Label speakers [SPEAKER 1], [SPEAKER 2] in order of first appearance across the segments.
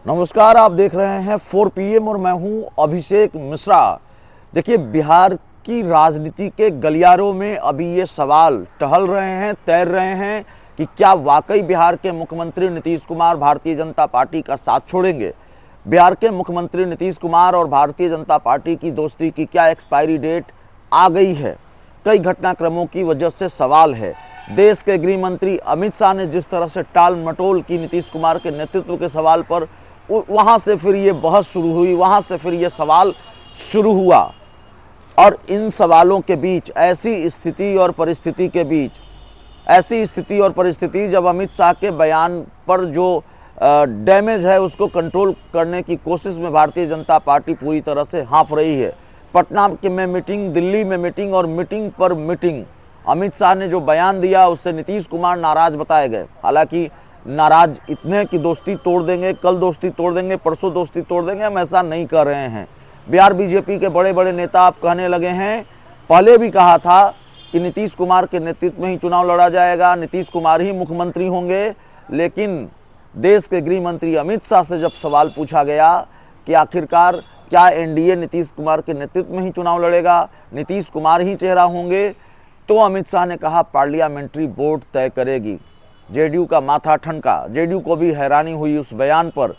[SPEAKER 1] नमस्कार, आप देख रहे हैं 4 PM और मैं हूं अभिषेक मिश्रा। देखिए, बिहार की राजनीति के गलियारों में अभी ये सवाल टहल रहे हैं, तैर रहे हैं कि क्या वाकई बिहार के मुख्यमंत्री नीतीश कुमार भारतीय जनता पार्टी का साथ छोड़ेंगे। बिहार के मुख्यमंत्री नीतीश कुमार और भारतीय जनता पार्टी की दोस्ती की क्या एक्सपायरी डेट आ गई है। कई घटनाक्रमों की वजह से सवाल है। देश के गृह मंत्री अमित शाह ने जिस तरह से टाल मटोल की नीतीश कुमार के नेतृत्व के सवाल पर, वहाँ से फिर ये बहस शुरू हुई, वहाँ से फिर ये सवाल शुरू हुआ। और इन सवालों के बीच ऐसी स्थिति और परिस्थिति जब अमित शाह के बयान पर जो डैमेज है उसको कंट्रोल करने की कोशिश में भारतीय जनता पार्टी पूरी तरह से हाँफ रही है। पटना में मीटिंग, दिल्ली में मीटिंग और मीटिंग पर मीटिंग। अमित शाह ने जो बयान दिया उससे नीतीश कुमार नाराज बताए गए। हालांकि नाराज इतने कि दोस्ती तोड़ देंगे, कल दोस्ती तोड़ देंगे, परसों दोस्ती तोड़ देंगे, हम ऐसा नहीं कर रहे हैं। बिहार बीजेपी के बड़े बड़े नेता अब कहने लगे हैं, पहले भी कहा था कि नीतीश कुमार के नेतृत्व में ही चुनाव लड़ा जाएगा, नीतीश कुमार ही मुख्यमंत्री होंगे। लेकिन देश के गृह मंत्री अमित शाह से जब सवाल पूछा गया कि आखिरकार क्या एनडीए नीतीश कुमार के नेतृत्व में ही चुनाव लड़ेगा, नीतीश कुमार ही चेहरा होंगे, तो अमित शाह ने कहा पार्लियामेंट्री बोर्ड तय करेगी। जेडीयू का माथा ठनका, जेडीयू को भी हैरानी हुई उस बयान पर,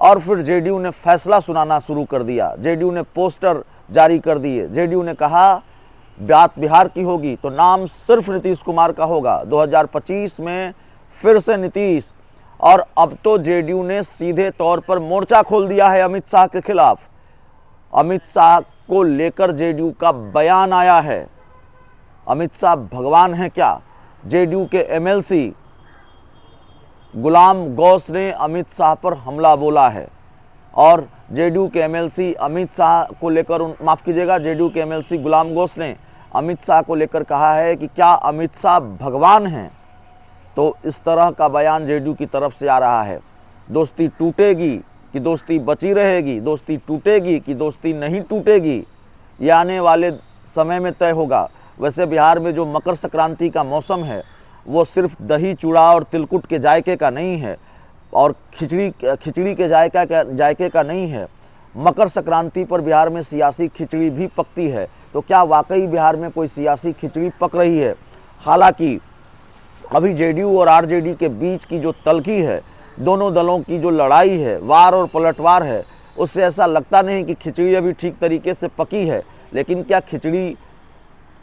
[SPEAKER 1] और फिर जेडीयू ने फैसला सुनाना शुरू कर दिया। जेडीयू ने पोस्टर जारी कर दिए। जेडीयू ने कहा बात बिहार की होगी तो नाम सिर्फ नीतीश कुमार का होगा, 2025 में फिर से नीतीश। और अब तो जेडीयू ने सीधे तौर पर मोर्चा खोल दिया है अमित शाह के खिलाफ। अमित शाह को लेकर जेडीयू का बयान आया है। अमित शाह भगवान हैं क्या? जेडीयू के एमएलसी गुलाम गौस ने अमित शाह पर हमला बोला है। और जेडीयू के एमएलसी अमित शाह को लेकर, माफ़ कीजिएगा, जेडीयू के एमएलसी गुलाम गौस ने अमित शाह को लेकर कहा है कि क्या अमित शाह भगवान हैं। तो इस तरह का बयान जेडीयू की तरफ से आ रहा है। दोस्ती टूटेगी कि दोस्ती बची रहेगी, दोस्ती टूटेगी कि दोस्ती नहीं टूटेगी, ये आने वाले समय में तय होगा। वैसे बिहार में जो मकर संक्रांति का मौसम है वो सिर्फ दही चूड़ा और तिलकुट के जायके का नहीं है, और खिचड़ी के जायके का नहीं है। मकर संक्रांति पर बिहार में सियासी खिचड़ी भी पकती है। तो क्या वाकई बिहार में कोई सियासी खिचड़ी पक रही है? हालांकि अभी जेडीयू और आरजेडी के बीच की जो तल्खी है, दोनों दलों की जो लड़ाई है, वार और पलटवार है, उससे ऐसा लगता नहीं कि खिचड़ी अभी ठीक तरीके से पकी है। लेकिन क्या खिचड़ी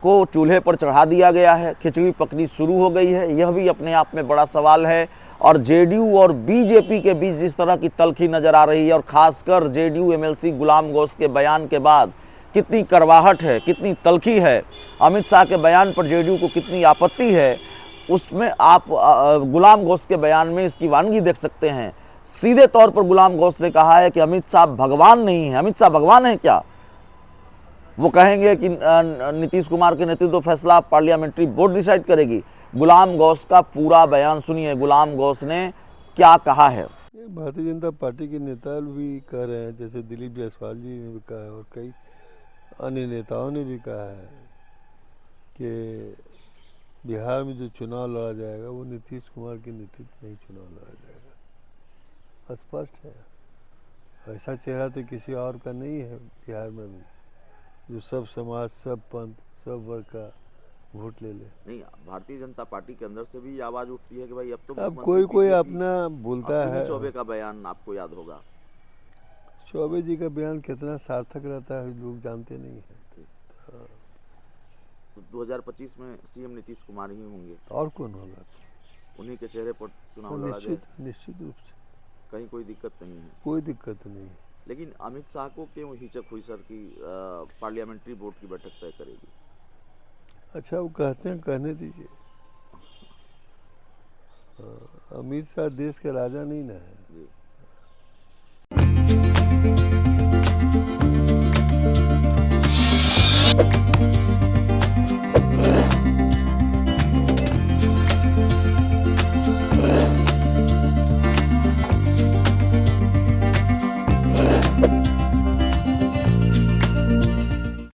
[SPEAKER 1] को चूल्हे पर चढ़ा दिया गया है, खिचड़ी पकनी शुरू हो गई है? यह भी अपने आप में बड़ा सवाल है। और जेडीयू और बीजेपी के बीच जिस तरह की तल्खी नजर आ रही है, और खासकर जेडीयू एमएलसी गुलाम गौस के बयान के बाद कितनी करवाहट है, कितनी तल्खी है, अमित शाह के बयान पर जेडीयू को कितनी आपत्ति है, उसमें आप गुलाम गौस के बयान में इसकी वानगी देख सकते हैं। सीधे तौर पर गुलाम गौस ने कहा है कि अमित शाह भगवान नहीं है। अमित शाह भगवान है क्या? वो कहेंगे कि नीतीश कुमार के नेतृत्व फैसला पार्लियामेंट्री बोर्ड डिसाइड करेगी। गुलाम गौस का पूरा बयान सुनिए, गुलाम गौस ने क्या कहा है।
[SPEAKER 2] भारतीय जनता पार्टी के नेता भी कह रहे हैं, जैसे दिलीप जायसवाल जी ने भी कहा है और कई अन्य नेताओं ने भी कहा है कि बिहार में जो चुनाव लड़ा जाएगा वो नीतीश कुमार के नेतृत्व में ही चुनाव लड़ा जाएगा। स्पष्ट है, ऐसा चेहरा तो किसी और का नहीं है बिहार में भी, जो सब समाज, सब पंथ, सब वर्ग का वोट ले ले।
[SPEAKER 1] नहीं, भारतीय जनता पार्टी के अंदर से भी आवाज उठती है कि भाई अब तो
[SPEAKER 2] अब कोई अपना बोलता है।
[SPEAKER 1] चौबे का बयान आपको याद होगा।
[SPEAKER 2] चौबे जी का बयान कितना सार्थक रहता है लोग जानते नहीं है। हाँ।
[SPEAKER 1] तो 2025 में सीएम नीतीश कुमार ही होंगे,
[SPEAKER 2] और कौन होगा?
[SPEAKER 1] उन्हीं के चेहरे पर चुनाव लड़ा जाए,
[SPEAKER 2] निश्चित रूप से
[SPEAKER 1] कहीं कोई दिक्कत नहीं है।
[SPEAKER 2] कोई दिक्कत नहीं है।
[SPEAKER 1] लेकिन अमित शाह को क्यों हिचक हुई सर कि पार्लियामेंट्री बोर्ड की बैठक तय करेगी?
[SPEAKER 2] अच्छा, वो कहते हैं, कहने दीजिए। अमित शाह देश के राजा नहीं ना है।